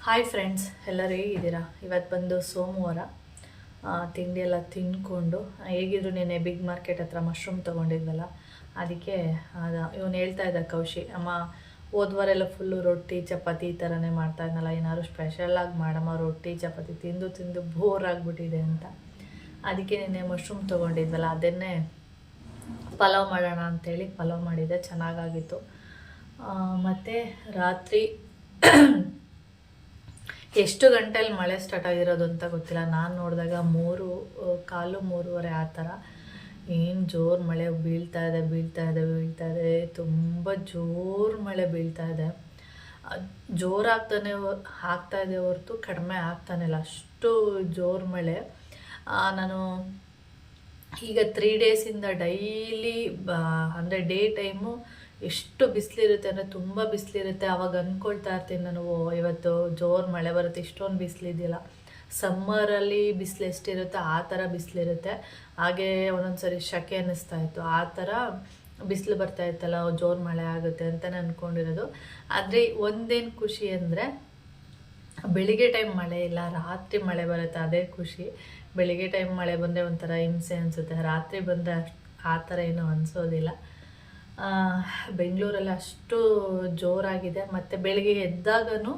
Hi friends, ಎಲ್ಲರೂ ಹೇಗಿದ್ದೀರಾ? ಇವತ್ತು ಬಂದು ಸೋಮವಾರ. ತಿಂಡಿ ಎಲ್ಲ ತಿಂದ್ಕೊಂಡು ಹೇಗಿದ್ರು ನೆನೆ ಬಿಗ್ ಮಾರ್ಕೆಟ್ ಹತ್ರ ಮಶ್ರೂಮ್ ತೊಗೊಂಡಿದ್ವಲ್ಲ, ಅದಕ್ಕೆ ಇವನು ಹೇಳ್ತಾ ಇದ್ದ ಕೌಶಿ, ಅಮ್ಮ ಹೋದ್ವಾರೆಲ್ಲ ಫುಲ್ಲು ರೊಟ್ಟಿ ಚಪಾತಿ ಈ ಥರನೇ ಮಾಡ್ತಾ ಇದ್ನಲ್ಲ, ಏನಾದ್ರು ಸ್ಪೆಷಲಾಗಿ ಮಾಡಮ್ಮ, ರೊಟ್ಟಿ ಚಪಾತಿ ತಿಂದು ತಿಂದು ಬೋರ್ ಆಗಿಬಿಟ್ಟಿದೆ ಅಂತ. ಅದಕ್ಕೆ ನೆನೆ ಮಶ್ರೂಮ್ ತೊಗೊಂಡಿದ್ವಲ್ಲ, ಅದನ್ನೇ ಪಲಾವ್ ಮಾಡೋಣ ಅಂಥೇಳಿ ಪಲಾವ್ ಮಾಡಿದ್ದೆ, ಚೆನ್ನಾಗಾಗಿತ್ತು. ಮತ್ತು ರಾತ್ರಿ ಎಷ್ಟು ಗಂಟೆಯಲ್ಲಿ ಮಳೆ ಸ್ಟಾರ್ಟ್ ಆಗಿರೋದು ಅಂತ ಗೊತ್ತಿಲ್ಲ. ನಾನು ನೋಡಿದಾಗ 3:15 3:30 ಆ ಥರ ಏನು ಜೋರು ಮಳೆ ಬೀಳ್ತಾ ಇದೆ. ತುಂಬ ಜೋರು ಮಳೆ ಬೀಳ್ತಾ ಇದೆ. ಜೋರು ಆಗ್ತಾ ಇದೆ ಹೊರತು ಕಡಿಮೆ ಆಗ್ತಾನೆ ಇಲ್ಲ, ಅಷ್ಟು ಜೋರು ಮಳೆ. ನಾನು ಈಗ 3 ಡೇಸಿಂದ ಡೈಲಿ ಅಂದರೆ ಡೇ ಟೈಮು ಎಷ್ಟು ಬಿಸಿಲಿರುತ್ತೆ ಅಂದರೆ ತುಂಬ ಬಿಸಿಲಿರುತ್ತೆ. ಆವಾಗ ಅಂದ್ಕೊಳ್ತಾ ಇರ್ತೀನಿ ನಾನು, ಇವತ್ತು ಜೋರು ಮಳೆ ಬರುತ್ತೆ, ಇಷ್ಟೊಂದು ಬಿಸಿಲಿದೆಯಲ್ಲ. ಸಮ್ಮರಲ್ಲಿ ಬಿಸಿಲು ಎಷ್ಟಿರುತ್ತೆ ಆ ಥರ ಬಿಸಿಲಿರುತ್ತೆ. ಹಾಗೇ ಒಂದೊಂದು ಸರಿ ಶೆಕೆ ಅನ್ನಿಸ್ತಾ ಇತ್ತು, ಆ ಥರ ಬಿಸಿಲು ಬರ್ತಾ ಇತ್ತಲ್ಲ, ಜೋರು ಮಳೆ ಆಗುತ್ತೆ ಅಂತಲೇ ಅಂದ್ಕೊಂಡಿರೋದು. ಆದರೆ ಒಂದೇನು ಖುಷಿ ಅಂದರೆ ಬೆಳಿಗ್ಗೆ ಟೈಮ್ ಮಳೆ ಇಲ್ಲ, ರಾತ್ರಿ ಮಳೆ ಬರುತ್ತೆ, ಅದೇ ಖುಷಿ. ಬೆಳಿಗ್ಗೆ ಟೈಮ್ ಮಳೆ ಬಂದರೆ ಒಂಥರ ಹಿಂಸೆ ಅನಿಸುತ್ತೆ, ರಾತ್ರಿ ಬಂದರೆ ಆ ಥರ ಏನೂ ಅನಿಸೋದಿಲ್ಲ. ಬೆಂಗಳೂರಲ್ಲಿ ಅಷ್ಟು ಜೋರಾಗಿದೆ. ಮತ್ತು ಬೆಳಿಗ್ಗೆ ಎದ್ದಾಗೂ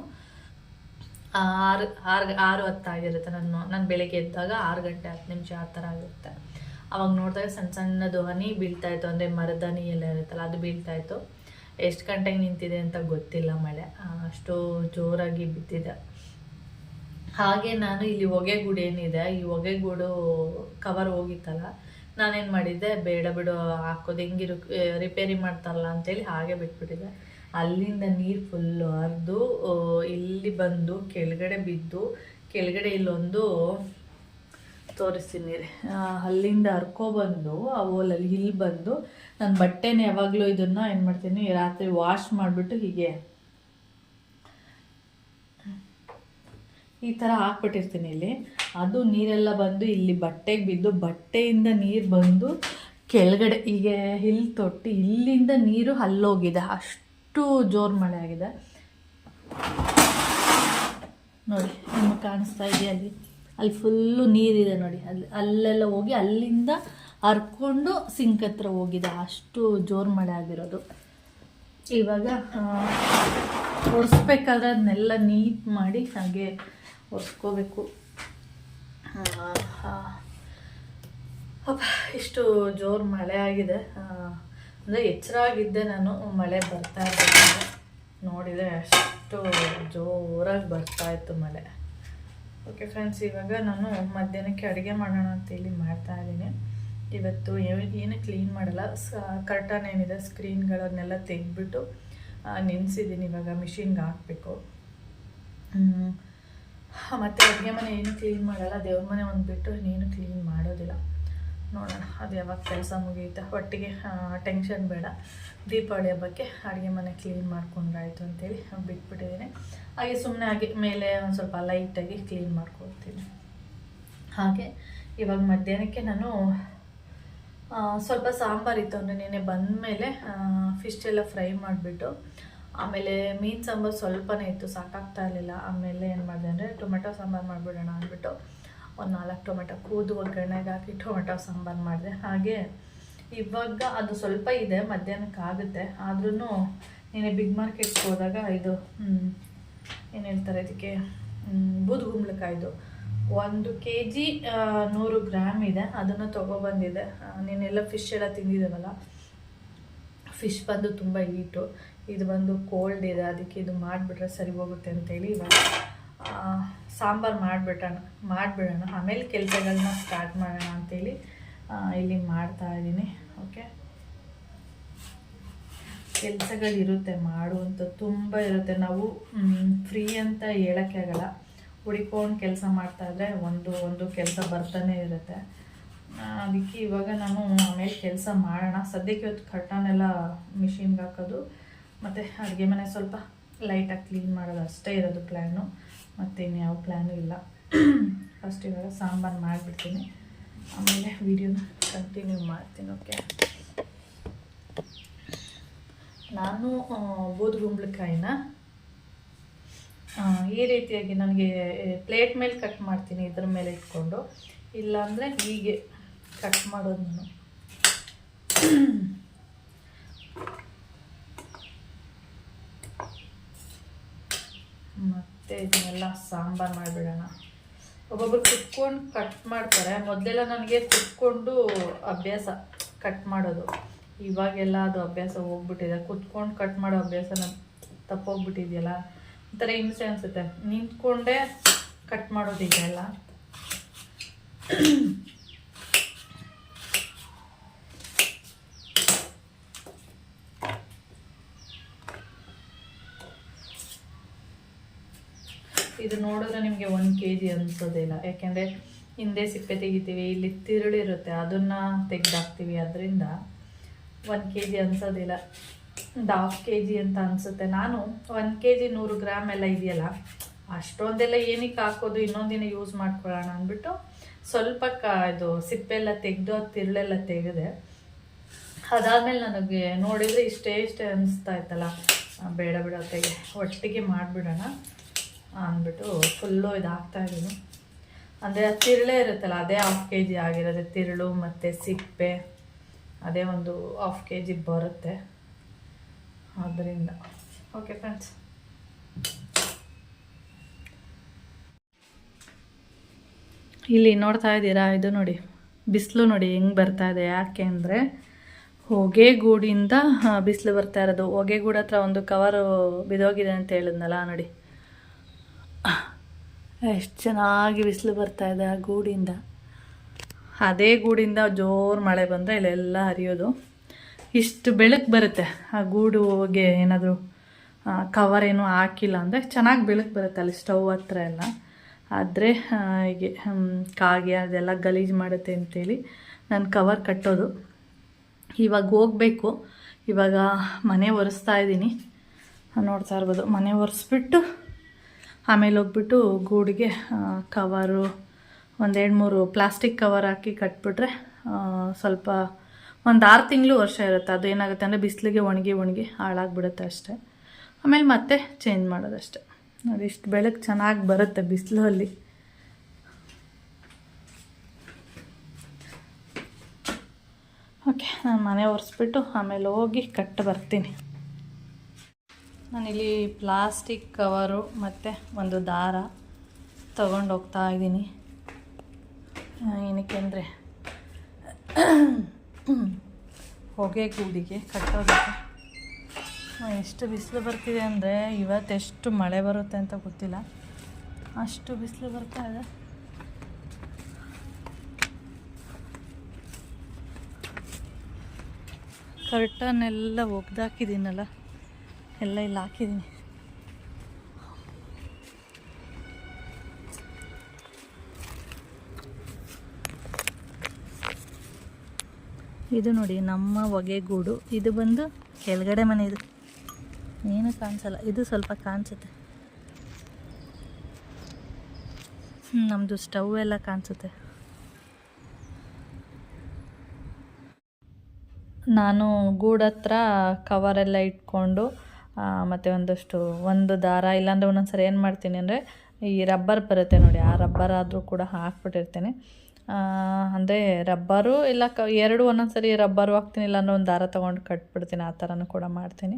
6:10 ಆಗಿರುತ್ತೆ. ನಾನು ಬೆಳಿಗ್ಗೆ ಎದ್ದಾಗ 6 ಗಂಟೆ 10 ನಿಮಿಷ ಆ ಥರ ಆಗುತ್ತೆ. ಅವಾಗ ನೋಡಿದಾಗ ಸಣ್ಣ ಸಣ್ಣದು ಹನಿ ಬೀಳ್ತಾಯಿತ್ತು, ಅಂದರೆ ಮರದ ಹನಿ ಎಲ್ಲ ಇರುತ್ತಲ್ಲ, ಅದು ಬೀಳ್ತಾಯಿತ್ತು. ಎಷ್ಟು ಗಂಟೆಗೆ ನಿಂತಿದೆ ಅಂತ ಗೊತ್ತಿಲ್ಲ ಮಳೆ, ಅಷ್ಟು ಜೋರಾಗಿ ಬಿದ್ದಿದೆ. ಹಾಗೆ ನಾನು ಇಲ್ಲಿ ಹೊಗೆಗೂಡು ಏನಿದೆ, ಈ ಹೊಗೆಗೂಡು ಕವರ್ ಹೋಗಿತ್ತಲ್ಲ, ನಾನೇನು ಮಾಡಿದ್ದೆ, ಬೇಡ ಬಿಡು ಹಾಕೋದು ಹೆಂಗಿರು ರಿಪೇರಿ ಮಾಡ್ತಾರಲ್ಲ ಅಂತೇಳಿ ಹಾಗೆ ಬಿಟ್ಬಿಟ್ಟಿದ್ದೆ. ಅಲ್ಲಿಂದ ನೀರು ಫುಲ್ಲು ಹರಿದು ಇಲ್ಲಿ ಬಂದು ಕೆಳಗಡೆ ಬಿದ್ದು, ಕೆಳಗಡೆ ಇಲ್ಲೊಂದು ತೋರಿಸ್ತೀನಿ, ಅಲ್ಲಿಂದ ಹರ್ಕೊಬಂದು ಆ ಓಲಲ್ಲಿ ಇಲ್ಲಿ ಬಂದು ನಾನು ಬಟ್ಟೆನ ಯಾವಾಗಲೂ ಇದನ್ನು ಏನು ಮಾಡ್ತೀನಿ, ರಾತ್ರಿ ವಾಶ್ ಮಾಡಿಬಿಟ್ಟು ಹೀಗೆ ಈ ಥರ ಹಾಕ್ಬಿಟ್ಟಿರ್ತೀನಿ ಇಲ್ಲಿ. ಅದು ನೀರೆಲ್ಲ ಬಂದು ಇಲ್ಲಿ ಬಟ್ಟೆಗೆ ಬಿದ್ದು, ಬಟ್ಟೆಯಿಂದ ನೀರು ಬಂದು ಕೆಳಗಡೆ ಹೀಗೆ ಇಲ್ಲಿ ತೊಟ್ಟು, ಇಲ್ಲಿಂದ ನೀರು ಅಲ್ಲೋಗಿದೆ, ಅಷ್ಟು ಜೋರು ಮಳೆ ಆಗಿದೆ ನೋಡಿ. ನಿಮಗೆ ಕಾಣಿಸ್ತಾ ಇದೆಯಾ? ಅಲ್ಲಿ ಫುಲ್ಲು ನೀರಿದೆ ನೋಡಿ, ಅಲ್ಲೆಲ್ಲ ಹೋಗಿ ಅಲ್ಲಿಂದ ಹರ್ಕೊಂಡು ಸಿಂಕ್ ಹತ್ರ ಹೋಗಿದೆ, ಅಷ್ಟು ಜೋರು ಮಳೆ ಆಗಿರೋದು. ಇವಾಗ ಒರೆಸ್ಬೇಕಾದ್ರೆ ಅದನ್ನೆಲ್ಲ ನೀಟ್ ಮಾಡಿ ಹಾಗೆ ಒರೆಸ್ಕೋಬೇಕು. ಇಷ್ಟು ಜೋರು ಮಳೆ ಆಗಿದೆ. ಅಂದರೆ ಎಚ್ಚರ ಆಗಿದ್ದೆ ನಾನು, ಮಳೆ ಬರ್ತಾ ಇದ್ದೆ, ನೋಡಿದರೆ ಅಷ್ಟು ಜೋರಾಗಿ ಬರ್ತಾಯಿತ್ತು ಮಳೆ. ಓಕೆ ಫ್ರೆಂಡ್ಸ್, ಇವಾಗ ನಾನು ಮಧ್ಯಾಹ್ನಕ್ಕೆ ಅಡುಗೆ ಮಾಡೋಣ ಅಂತೇಳಿ ಮಾಡ್ತಾಯಿದ್ದೀನಿ. ಇವತ್ತು ಏನು ಕ್ಲೀನ್ ಮಾಡಲ್ಲ, ಕರ್ಟನ್ ಏನಿದೆ ಸ್ಕ್ರೀನ್ಗಳನ್ನೆಲ್ಲ ತೆಗೆದ್ಬಿಟ್ಟು ನೆನೆಸಿದ್ದೀನಿ. ಇವಾಗ ಮಿಷಿನ್ಗೆ ಹಾಕಬೇಕು. ಮತ್ತು ಅಡುಗೆ ಮನೆ ಏನು ಕ್ಲೀನ್ ಮಾಡಲ್ಲ, ದೇವ್ರ ಮನೆ ಒಂದು ಬಿಟ್ಟು ನೀನು ಕ್ಲೀನ್ ಮಾಡೋದಿಲ್ಲ. ನೋಡೋಣ ಅದು ಯಾವಾಗ ಕೆಲಸ ಮುಗಿಯುತ್ತೆ, ಒಟ್ಟಿಗೆ ಟೆನ್ಷನ್ ಬೇಡ. ದೀಪಾವಳಿ ಹಬ್ಬಕ್ಕೆ ಅಡುಗೆ ಮನೆ ಕ್ಲೀನ್ ಮಾಡ್ಕೊಂಡ್ರಾಯ್ತು ಅಂತೇಳಿ ಬಿಟ್ಬಿಟ್ಟಿದ್ದೀನಿ. ಹಾಗೆ ಸುಮ್ಮನೆ ಹಾಗೆ ಮೇಲೆ ಒಂದು ಸ್ವಲ್ಪ ಲೈಟಾಗಿ ಕ್ಲೀನ್ ಮಾಡ್ಕೊಳ್ತೀನಿ. ಹಾಗೆ ಇವಾಗ ಮಧ್ಯಾಹ್ನಕ್ಕೆ ನಾನು ಸ್ವಲ್ಪ ಸಾಂಬಾರಿತ್ತು, ಅಂದರೆ ನೆನೆ ಬಂದಮೇಲೆ ಫಿಶ್ ಎಲ್ಲ ಫ್ರೈ ಮಾಡಿಬಿಟ್ಟು, ಆಮೇಲೆ ಮೀನು ಸಾಂಬಾರು ಸ್ವಲ್ಪನೇ ಇತ್ತು, ಸಾಕಾಗ್ತಾ ಇರಲಿಲ್ಲ. ಆಮೇಲೆ ಏನು ಮಾಡಿದೆ ಅಂದರೆ ಟೊಮೆಟೊ ಸಾಂಬಾರು ಮಾಡಿಬಿಡೋಣ ಅಂದ್ಬಿಟ್ಟು ಒಂದು 4 ಟೊಮೆಟೊ ಕೂದು ಒಗ್ಗರಣೆಗೆ ಹಾಕಿ ಟೊಮೆಟೊ ಸಾಂಬಾರು ಮಾಡಿದೆ. ಹಾಗೆ ಇವಾಗ ಅದು ಸ್ವಲ್ಪ ಇದೆ, ಮಧ್ಯಾಹ್ನಕ್ಕೆ ಆಗುತ್ತೆ. ಆದ್ರೂ ನೀನೆ ಬಿಗ್ ಮಾರ್ಕೆಟ್ಗೆ ಹೋದಾಗ ಇದು ಏನು ಹೇಳ್ತಾರೆ ಇದಕ್ಕೆ, ಬೂದುಗುಂಬಳಕಾಯ್ದು 1 kg 100 ಗ್ರಾಮ್ ಇದೆ, ಅದನ್ನು ತೊಗೊಬಂದಿದ್ದೆ. ನೀನೆಲ್ಲ ಫಿಶ್ ಎಲ್ಲ ತಿಂದಿದ್ದೇವಲ್ಲ, ಫಿಶ್ ಬಂದು ತುಂಬ ಹೀಟು, ಇದು ಬಂದು ಕೋಲ್ಡ್ ಇದೆ, ಅದಕ್ಕೆ ಇದು ಮಾಡಿಬಿಟ್ರೆ ಸರಿ ಹೋಗುತ್ತೆ ಅಂತೇಳಿ ಇವಾಗ ಸಾಂಬಾರು ಮಾಡಿಬಿಡೋಣ, ಆಮೇಲೆ ಕೆಲಸಗಳನ್ನ ಸ್ಟಾರ್ಟ್ ಮಾಡೋಣ ಅಂತೇಳಿ ಇಲ್ಲಿ ಮಾಡ್ತಾಯಿದ್ದೀನಿ. ಓಕೆ, ಕೆಲಸಗಳಿರುತ್ತೆ ಮಾಡುವಂಥ ತುಂಬ ಇರುತ್ತೆ. ನಾವು ಫ್ರೀ ಅಂತ ಹೇಳೋಕ್ಕೆ ಆಗಲ್ಲ, ಹುಡ್ಕೊಂಡು ಕೆಲಸ ಮಾಡ್ತಾಯಿದ್ರೆ ಒಂದು ಕೆಲಸ ಬರ್ತಾನೆ ಇರುತ್ತೆ. ಅದಕ್ಕೆ ಇವಾಗ ನಾನು ಆಮೇಲೆ ಕೆಲಸ ಮಾಡೋಣ. ಸದ್ಯಕ್ಕೆ ಇವತ್ತು ಕರ್ಟನೆಲ್ಲ ಮಿಷಿನ್ಗೆ ಹಾಕೋದು, ಮತ್ತು ಅಡುಗೆ ಮನೆ ಸ್ವಲ್ಪ ಲೈಟಾಗಿ ಕ್ಲೀನ್ ಮಾಡೋದು ಅಷ್ಟೇ ಇರೋದು ಪ್ಲ್ಯಾನು, ಮತ್ತು ಇನ್ಯಾವ ಪ್ಲ್ಯಾನು ಇಲ್ಲ. ಫಸ್ಟ್ ಇವಾಗ ಸಾಂಬಾರು ಮಾಡಿಬಿಡ್ತೀನಿ, ಆಮೇಲೆ ವಿಡಿಯೋನ ಕಂಟಿನ್ಯೂ ಮಾಡ್ತೀನಿ. ಓಕೆ, ನಾನು ಬೂದುಗುಂಬಳಕಾಯಿನ ಈ ರೀತಿಯಾಗಿ ನನಗೆ ಪ್ಲೇಟ್ ಮೇಲೆ ಕಟ್ ಮಾಡ್ತೀನಿ, ಇದ್ರ ಮೇಲೆ ಇಟ್ಕೊಂಡು. ಇಲ್ಲಾಂದರೆ ಹೀಗೆ ಕಟ್ ಮಾಡೋದು ನಾನು. ಮತ್ತು ಇದನ್ನೆಲ್ಲ ಸಾಂಬಾರು ಮಾಡಿಬಿಡೋಣ. ಒಬ್ಬೊಬ್ರು ಕುತ್ಕೊಂಡು ಕಟ್ ಮಾಡ್ತಾರೆ. ಮೊದಲೆಲ್ಲ ನನಗೆ ಕುತ್ಕೊಂಡು ಅಭ್ಯಾಸ ಕಟ್ ಮಾಡೋದು. ಇವಾಗೆಲ್ಲ ಅದು ಅಭ್ಯಾಸ ಹೋಗ್ಬಿಟ್ಟಿದೆ. ಕುತ್ಕೊಂಡು ಕಟ್ ಮಾಡೋ ಅಭ್ಯಾಸನ ತಪ್ಪೋಗ್ಬಿಟ್ಟಿದೆಯಲ್ಲ, ಒಂಥರ ಹಿಂಸೆ ಅನಿಸುತ್ತೆ. ನಿಂತ್ಕೊಂಡೇ ಕಟ್ ಮಾಡೋದು ಈಗ ಎಲ್ಲ. ಇದು ನೋಡಿದ್ರೆ ನಿಮಗೆ 1 kg ಅನಿಸೋದಿಲ್ಲ, ಯಾಕೆಂದರೆ ಹಿಂದೆ ಸಿಪ್ಪೆ ತೆಗಿತೀವಿ, ಇಲ್ಲಿ ತಿರುಳಿರುತ್ತೆ ಅದನ್ನು ತೆಗೆದಾಕ್ತೀವಿ. ಅದರಿಂದ 1 kg ಅನಿಸೋದಿಲ್ಲ, 1/2 kg ಅಂತ ಅನಿಸುತ್ತೆ. ನಾನು 1 kg 100 ಗ್ರಾಮ್ ಎಲ್ಲ ಇದೆಯಲ್ಲ, ಅಷ್ಟೊಂದೆಲ್ಲ ಏನಕ್ಕೆ ಹಾಕೋದು, ಇನ್ನೊಂದಿನ ಯೂಸ್ ಮಾಡ್ಕೊಳ್ಳೋಣ ಅಂದ್ಬಿಟ್ಟು ಸ್ವಲ್ಪ ಇದು ಸಿಪ್ಪೆ ಎಲ್ಲ ತೆಗೆದು ತಿರುಳೆಲ್ಲ ತೆಗೆದೆ. ಅದಾದಮೇಲೆ ನನಗೆ ನೋಡಿದರೆ ಇಷ್ಟೇ ಅನಿಸ್ತಾ ಇತ್ತಲ್ಲ, ಬೇಡ ಬಿಡ ತೆಗೆ ಒಟ್ಟಿಗೆ ಮಾಡಿಬಿಡೋಣ ಅಂದ್ಬಿಟ್ಟು ಫುಲ್ಲು ಇದು ಹಾಕ್ತಾಯಿದ್ದೀನಿ. ಅಂದರೆ ತಿರುಳೇ ಇರುತ್ತಲ್ಲ, ಅದೇ 1/2 kg ಆಗಿರೋದು. ತಿರುಳು ಮತ್ತು ಸಿಪ್ಪೆ ಅದೇ ಒಂದು 1/2 kg ಬರುತ್ತೆ. ಆದ್ದರಿಂದ ಓಕೆ ಫ್ರೆಂಡ್ಸ್, ಇಲ್ಲಿ ನೋಡ್ತಾ ಇದ್ದೀರಾ, ಇದು ನೋಡಿ ಬಿಸಿಲು ನೋಡಿ ಹೆಂಗೆ ಬರ್ತಾ ಇದೆ. ಯಾಕೆ ಅಂದರೆ ಹೊಗೆಗೂಡಿಂದ ಬಿಸಿಲು ಬರ್ತಾ ಇರೋದು. ಹೊಗೆಗೂಡು ಹತ್ರ ಒಂದು ಕವರು ಬಿದೋಗಿದೆ ಅಂತ ಹೇಳಿದ್ನಲ್ಲ, ನೋಡಿ ಎಷ್ಟು ಚೆನ್ನಾಗಿ ಬಿಸಿಲು ಬರ್ತಾ ಇದೆ ಆ ಗೂಡಿಂದ. ಅದೇ ಗೂಡಿಂದ ಜೋರು ಮಳೆ ಬಂದರೆ ಇಲ್ಲೆಲ್ಲ ಹರಿಯೋದು. ಇಷ್ಟು ಬೆಳಕು ಬರುತ್ತೆ ಆ ಗೂಡುಗೆ. ಏನಾದರೂ ಕವರ್ ಏನೂ ಹಾಕಿಲ್ಲ ಅಂದರೆ ಚೆನ್ನಾಗಿ ಬೆಳಕು ಬರುತ್ತೆ ಅಲ್ಲಿ ಸ್ಟವ್ ಹತ್ರ ಎಲ್ಲ. ಆದರೆ ಹೀಗೆ ಕಾಗೆ ಅದೆಲ್ಲ ಗಲೀಜು ಮಾಡುತ್ತೆ ಅಂತೇಳಿ ನಾನು ಕವರ್ ಕಟ್ಟೋದು. ಇವಾಗ ಹೋಗಬೇಕು. ಇವಾಗ ಮನೆ ಒರೆಸ್ತಾ ಇದ್ದೀನಿ, ನೋಡ್ತಾ ಇರ್ಬೋದು. ಮನೆ ಒರೆಸ್ಬಿಟ್ಟು ಆಮೇಲೆ ಹೋಗ್ಬಿಟ್ಟು ಗೂಡಿಗೆ ಕವರು 1-2-3 ಪ್ಲಾಸ್ಟಿಕ್ ಕವರ್ ಹಾಕಿ ಕಟ್ಬಿಟ್ರೆ ಸ್ವಲ್ಪ 1-6 ತಿಂಗಳು ವರ್ಷ ಇರುತ್ತೆ. ಅದು ಏನಾಗುತ್ತೆ ಅಂದರೆ ಬಿಸಿಲಿಗೆ ಒಣಗಿ ಹಾಳಾಗಿಬಿಡುತ್ತೆ ಅಷ್ಟೇ. ಆಮೇಲೆ ಮತ್ತೆ ಚೇಂಜ್ ಮಾಡೋದಷ್ಟೆ. ನೋಡಿ ಇಷ್ಟು ಬೆಳಕು ಚೆನ್ನಾಗಿ ಬರುತ್ತೆ ಬಿಸಿಲಲ್ಲಿ. ಓಕೆ, ನಾನು ಮನೆ ಒರೆಸ್ಬಿಟ್ಟು ಆಮೇಲೆ ಹೋಗಿ ಕಟ್ಟು ಬರ್ತೀನಿ. ನಾನಿಲ್ಲಿ ಪ್ಲಾಸ್ಟಿಕ್ ಕವರು ಮತ್ತು ಒಂದು ದಾರ ತಗೊಂಡು ಹೋಗ್ತಾ ಇದ್ದೀನಿ. ಏನಕ್ಕೆ ಅಂದರೆ ಹೊಗೆ ಗೂಡಿಗೆ ಕಟ್ಟೋದಕ್ಕೆ. ಎಷ್ಟು ಬಿಸಿಲು ಬರ್ತಿದೆ ಅಂದರೆ ಇವತ್ತೆಷ್ಟು ಮಳೆ ಬರುತ್ತೆ ಅಂತ ಗೊತ್ತಿಲ್ಲ, ಅಷ್ಟು ಬಿಸಿಲು ಬರ್ತಾ ಇದೆ. ಕರ್ಟನ್ನೆಲ್ಲ ಒಗ್ದಾಕಿದ್ದೀನಲ್ಲ, ಎಲ್ಲ ಇಲ್ಲಿ ಹಾಕಿದ್ದೀನಿ. ಇದು ನೋಡಿ ನಮ್ಮ ಹೊಗೆಗೂಡು. ಇದು ಬಂದು ಕೆಳಗಡೆ ಮನೆ. ಇದು ಏನು ಕಾಣಿಸಲ್ಲ, ಇದು ಸ್ವಲ್ಪ ಕಾಣಿಸುತ್ತೆ. ನಮ್ಮದು ಸ್ಟವ್ ಎಲ್ಲ ಕಾಣಿಸುತ್ತೆ. ನಾನು ಗೂಡತ್ರ ಕವರೆಲ್ಲ ಇಟ್ಕೊಂಡು ಮತ್ತು ಒಂದು ದಾರ, ಇಲ್ಲಾಂದರೆ ಒಂದೊಂದ್ಸರಿ ಏನು ಮಾಡ್ತೀನಿ ಅಂದರೆ ಈ ರಬ್ಬರ್ ಬರುತ್ತೆ ನೋಡಿ, ಆ ರಬ್ಬರ್ ಆದರೂ ಕೂಡ ಹಾಕ್ಬಿಟ್ಟಿರ್ತೇನೆ. ಅಂದರೆ ರಬ್ಬರು ಇಲ್ಲ 2 ಒಂದೊಂದ್ಸರಿ ರಬ್ಬರು ಹಾಕ್ತೀನಿ, ಇಲ್ಲಾಂದರೆ ಒಂದು ದಾರ ತೊಗೊಂಡು ಕಟ್ಬಿಡ್ತೀನಿ. ಆ ಥರನೂ ಕೂಡ ಮಾಡ್ತೀನಿ.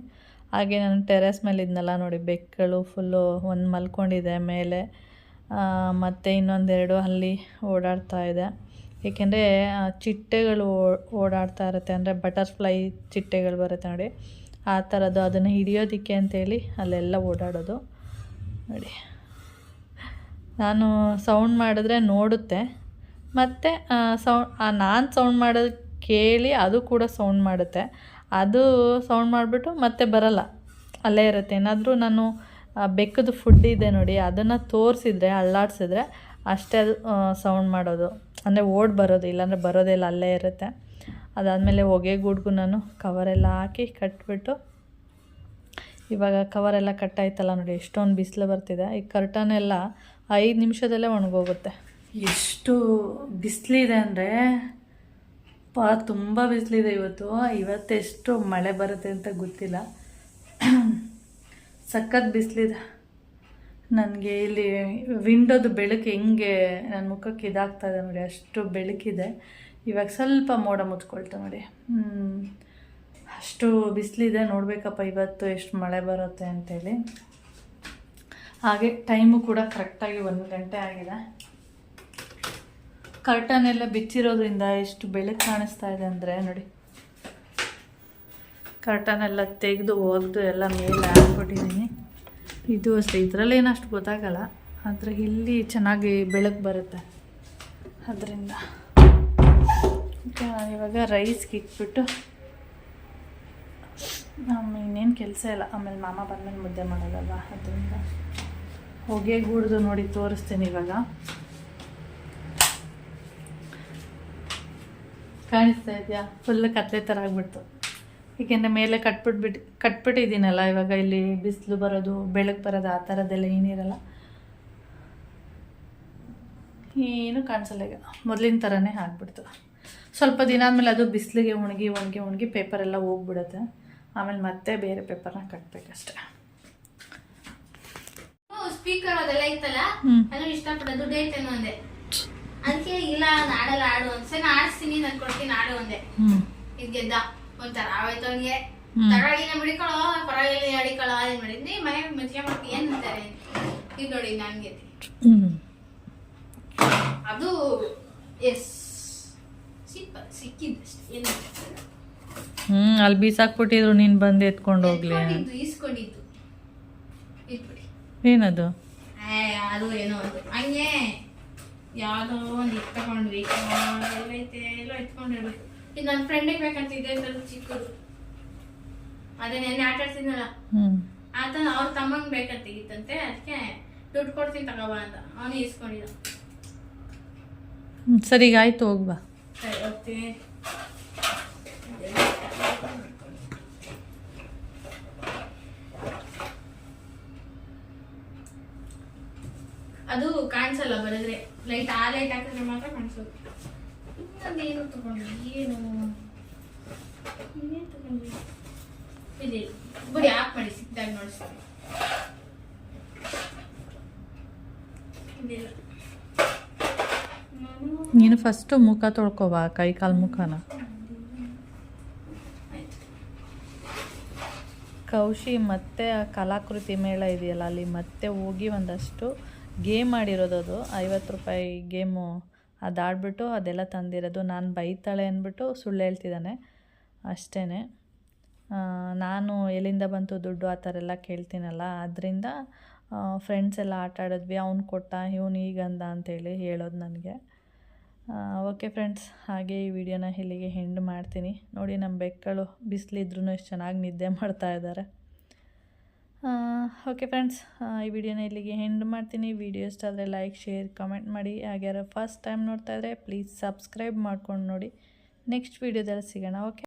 ಹಾಗೆ ನಾನು ಟೆರೆಸ್ ಮೇಲೆ ಇದ್ನಲ್ಲ ನೋಡಿ, ಬೆಕ್ಕಳು ಫುಲ್ಲು ಒಂದು ಮಲ್ಕೊಂಡಿದೆ ಮೇಲೆ, ಮತ್ತು ಇನ್ನೊಂದೆರಡು ಅಲ್ಲಿ ಓಡಾಡ್ತಾ ಇದೆ. ಏಕೆಂದರೆ ಚಿಟ್ಟೆಗಳು ಓಡಾಡ್ತಾ ಇರುತ್ತೆ, ಅಂದರೆ ಬಟರ್ಫ್ಲೈ ಚಿಟ್ಟೆಗಳು ಬರುತ್ತೆ ನೋಡಿ, ಆ ಥರದ್ದು. ಅದನ್ನು ಹಿಡಿಯೋದಕ್ಕೆ ಅಂತೇಳಿ ಅಲ್ಲೆಲ್ಲ ಓಡಾಡೋದು ನೋಡಿ. ನಾನು ಸೌಂಡ್ ಮಾಡಿದ್ರೆ ನೋಡುತ್ತೆ, ಮತ್ತು ನಾನು ಸೌಂಡ್ ಮಾಡೋದು ಕೇಳಿ ಅದು ಕೂಡ ಸೌಂಡ್ ಮಾಡುತ್ತೆ. ಅದು ಸೌಂಡ್ ಮಾಡಿಬಿಟ್ಟು ಮತ್ತೆ ಬರಲ್ಲ, ಅಲ್ಲೇ ಇರುತ್ತೆ. ಏನಾದರೂ ನಾನು ಬೆಕ್ಕದು ಫುಡ್ ಇದೆ ನೋಡಿ, ಅದನ್ನು ತೋರಿಸಿದ್ರೆ ಅಲ್ಲಾಡಿಸಿದ್ರೆ ಅಷ್ಟೇ ಅದು ಸೌಂಡ್ ಮಾಡೋದು, ಅಂದರೆ ಓಡಿ ಬರೋದು, ಇಲ್ಲಾಂದರೆ ಬರೋದೇ ಇಲ್ಲ, ಅಲ್ಲೇ ಇರುತ್ತೆ. ಅದಾದಮೇಲೆ ಹೊಗೆಗೂಡ್ಗೂ ನಾನು ಕವರೆಲ್ಲ ಹಾಕಿ ಕಟ್ಬಿಟ್ಟು, ಇವಾಗ ಕವರೆಲ್ಲ ಕಟ್ಟಾಯ್ತಲ್ಲ ನೋಡಿ, ಎಷ್ಟೊಂದು ಬಿಸಿಲು ಬರ್ತಿದೆ. ಈ ಕರ್ಟನೆಲ್ಲ 5 ನಿಮಿಷದಲ್ಲೇ ಒಣಗೋಗುತ್ತೆ. ಎಷ್ಟು ಬಿಸಿಲಿದೆ ಅಂದರೆ ತುಂಬ ಬಿಸಿಲಿದೆ ಇವತ್ತೆಷ್ಟು ಮಳೆ ಬರುತ್ತೆ ಅಂತ ಗೊತ್ತಿಲ್ಲ. ಸಖತ್ ಬಿಸಿಲಿದೆ. ನನಗೆ ಇಲ್ಲಿ ವಿಂಡೋದು ಬೆಳಕು ಹೆಂಗೆ ನನ್ನ ಮುಖಕ್ಕೆ ಇದಾಗ್ತಾಯಿದೆ ನೋಡಿ, ಅಷ್ಟು ಬೆಳಕಿದೆ. ಇವಾಗ ಸ್ವಲ್ಪ ಮೋಡ ಮುಚ್ಕೊಳ್ತಾ ನೋಡಿ. ಅಷ್ಟು ಬಿಸಿಲಿದೆ. ನೋಡಬೇಕಪ್ಪ ಇವತ್ತು ಎಷ್ಟು ಮಳೆ ಬರುತ್ತೆ ಅಂತೇಳಿ. ಹಾಗೆ ಟೈಮು ಕೂಡ ಕರೆಕ್ಟಾಗಿ 1 ಗಂಟೆ ಆಗಿದೆ. ಕರ್ಟನ್ ಎಲ್ಲ ಬಿಚ್ಚಿರೋದ್ರಿಂದ ಎಷ್ಟು ಬೆಳಕು ಕಾಣಿಸ್ತಾ ಇದೆ ಅಂದರೆ ನೋಡಿ. ಕರ್ಟನ್ ಎಲ್ಲ ತೆಗೆದು ಒಗೆದು ಎಲ್ಲ ಮೇಲೆ ಹಾಕ್ಬಿಟ್ಟಿದ್ದೀನಿ. ಇದು ಅಷ್ಟೇ, ಇದರಲ್ಲೇನು ಅಷ್ಟು ಗೊತ್ತಾಗಲ್ಲ, ಆದರೆ ಇಲ್ಲಿ ಚೆನ್ನಾಗಿ ಬೆಳಕು ಬರುತ್ತೆ ಅದರಿಂದ. ಇವಾಗ ರೈಸ್ಗೆ ಇಟ್ಬಿಟ್ಟು ಇನ್ನೇನು ಕೆಲಸ ಇಲ್ಲ. ಆಮೇಲೆ ಮಾಮ ಬಂದಮೇಲೆ ಮುದ್ದೆ ಮಾಡೋದಲ್ವ, ಅದರಿಂದ ಹೊಗೆ ಗೂಡ್ದು ನೋಡಿ ತೋರಿಸ್ತೀನಿ. ಇವಾಗ ಕಾಣಿಸ್ತಾ ಇದೆಯಾ? ಫುಲ್ ಕತ್ಲೆ ಥರ ಆಗ್ಬಿಡ್ತು. ಏಕೆಂದರೆ ಮೇಲೆ ಕಟ್ಬಿಟ್ಟಿದ್ದೀನಲ್ಲ. ಇವಾಗ ಇಲ್ಲಿ ಬಿಸಿಲು ಬರೋದು ಬೆಳಕು ಬರೋದು ಆ ಥರದ್ದೆಲ್ಲ ಏನಿರಲ್ಲ, ಏನು ಕಾಣಿಸಲ್ಲ. ಈಗ ಮೊದಲಿನ ಥರನೇ ಆಗಿಬಿಡ್ತು. ಸ್ವಲ್ಪ ದಿನ ಆದಮೇಲೆ ಅದು ಬಿಸಿಲಿಗೆ ಒಣಗಿ ಪೇಪರೆಲ್ಲ ಹೋಗ್ಬಿಡುತ್ತೆ. ಆಮೇಲೆ ಮತ್ತೆ ಬೇರೆ ಪೇಪರ್ನ ಕಟ್ಬೇಕಷ್ಟೆ. ಸ್ಪೀಕರ್ ಅದೆಲ್ಲ ಇತ್ತಲ್ಲ, ಅದು ಇಷ್ಟಪಡೋದು ಡೇಟ್ ಏನೋ ಅಂದೆ. ಅದಕ್ಕೆ ಇಲ್ಲ ನಾಡಲ್ಲ ಆಡು ಒಂದ್ಸಲ ಆಡಿಸ್ತೀನಿ, ನಾನು ಕೊಡ್ತೀನಿ ಆಡು ಒಂದೆ. ಇದು ಗೆದ್ದ ಒಂಥರ ಆಯ್ತು ಅವನಿಗೆ. ತರವಾಗಿನ ಬಿಡಿಕೊಳ್ಳೋ ಪರವಾಗಿಲ್ಲ ಅಡಿಕೊಳ್ಳೋ ಅದೇನು ಮಾಡಿದ್ನಿ ಮನೆಗೆ ಮಜ್ಜಿಗೆ ಮಾಡ್ತೀನಿ ಏನು ಅಂತಾರೆ. ಇದು ನೋಡಿ ನನ್ಗೆ ಅದು ಎಸ್ ಸಿಕ್ಕಿದ್ದಷ್ಟೇ. ಏನು ಅಲ್ಲಿ ಬೀಸಾಕ್ಬಿಟ್ಟಿದ್ರು, ನೀನು ಬಂದು ಎತ್ಕೊಂಡು ಹೋಗ್ಲಿ. ಈಸ್ಕೊಂಡಿದ್ದು ಇಟ್ಬಿಡಿ. ಏನದು? ಅದು ಏನೋ ಒಂದು ಹಂಗೆ ಯಾವುದೋ ಒಂದು ಇಟ್ಕೊಂಡ್ವಿ. ಎಲ್ಲೈತೆ ಎಲ್ಲೋ ಇಟ್ಕೊಂಡಿರ್ಬೇಕು. ಇದು ನನ್ನ ಫ್ರೆಂಡಿಗೆ ಬೇಕಂತಿದ್ದೆ, ಸ್ವಲ್ಪ ಚಿಕ್ಕದು. ಅದೇ ನೆನ್ನೆ ಆಟ ಆಡ್ತಿದ್ನಲ್ಲ, ಆತ ಅವ್ರ ತಮ್ಮಂಗೆ ಬೇಕಂತಿತ್ತಂತೆ. ಅದಕ್ಕೆ ದುಡ್ಡು ಕೊಡ್ತೀನಿ ತಗೋಬಾ ಅಂತ ಅವನು ಈಸ್ಕೊಂಡಿದ್ದ. ಸರಿ, ಈಗ ಆಯ್ತು, ಹೋಗ್ಬಾ. ಸರಿ ಹೋಗ್ತೀನಿ. ಅದು ಕಾಣಿಸಲ್ಲ, ಬರೆದ್ರೆ ಲೈಟ್ ಆ ಲೈಟ್ ಹಾಕಿದ್ರೆ ಮಾತ್ರ ಕಾಣಿಸೋದು. ಇನ್ನೊಂದೇನು ತಗೊಂಡ್ವಿ, ಏನು ತಗೊಂಡ್ವಿ ಇಲ್ಲಿ ಬಿಡಿ, ಆಫ್ ಮಾಡಿ ಸಿಕ್ಕಿದಾಗ ನೋಡಿಸ್ತೀನಿ. ನೀನು ಫಸ್ಟು ಮುಖ ತೊಳ್ಕೊಬಾ, ಕೈ ಕಾಲು ಮುಖನ. ಕೌಶಿ ಮತ್ತೆ ಆ ಕಲಾಕೃತಿ ಮೇಳ ಇದೆಯಲ್ಲ, ಅಲ್ಲಿ ಮತ್ತೆ ಹೋಗಿ ಒಂದಷ್ಟು ಗೇಮ್ ಆಡಿರೋದು. ಅದು 50 ರೂಪಾಯಿ ಗೇಮು. ಅದು ಆಡ್ಬಿಟ್ಟು ಅದೆಲ್ಲ ತಂದಿರೋದು. ನಾನು ಬೈತಾಳೆ ಅಂದ್ಬಿಟ್ಟು ಸುಳ್ಳು ಹೇಳ್ತಿದ್ದಾನೆ ಅಷ್ಟೇ. ನಾನು ಎಲ್ಲಿಂದ ಬಂತು ದುಡ್ಡು ಆ ಥರ ಎಲ್ಲ ಕೇಳ್ತೀನಲ್ಲ, ಅದರಿಂದ ಫ್ರೆಂಡ್ಸ್ ಎಲ್ಲ ಆಟ ಆಡಿದ್ವಿ. ಅವ್ನು ಕೊಟ್ಟ, ಇವನು ಈಗಂದ ಅಂತೇಳಿ ಹೇಳೋದು ನನಗೆ. ಓಕೆ ಫ್ರೆಂಡ್ಸ್, ಹಾಗೆ ಈ ವಿಡಿಯೋನ ಇಲ್ಲಿಗೆ ಎಂಡ್ ಮಾಡ್ತೀನಿ. ನೋಡಿ, ನಮ್ಮ ಬೆಕ್ಕಳು ಬಿಸಿಲಿದ್ರೂ ಎಷ್ಟು ಚೆನ್ನಾಗಿ ನಿದ್ದೆ ಮಾಡ್ತಾ ಇದ್ದಾರೆ. ಓಕೆ ಫ್ರೆಂಡ್ಸ್, ಈ ವಿಡಿಯೋನ ಇಲ್ಲಿಗೆ ಎಂಡ್ ಮಾಡ್ತೀನಿ. ವಿಡಿಯೋ ಇಷ್ಟ ಆದರೆ ಲೈಕ್, ಶೇರ್, ಕಮೆಂಟ್ ಮಾಡಿ. ಹಾಗೆ ಯಾರು ಫಸ್ಟ್ ಟೈಮ್ ನೋಡ್ತಾ ಇದ್ದರೆ ಪ್ಲೀಸ್ ಸಬ್ಸ್ಕ್ರೈಬ್ ಮಾಡ್ಕೊಂಡು ನೋಡಿ. ನೆಕ್ಸ್ಟ್ ವಿಡಿಯೋದಲ್ಲಿ ಸಿಗೋಣ. ಓಕೆ.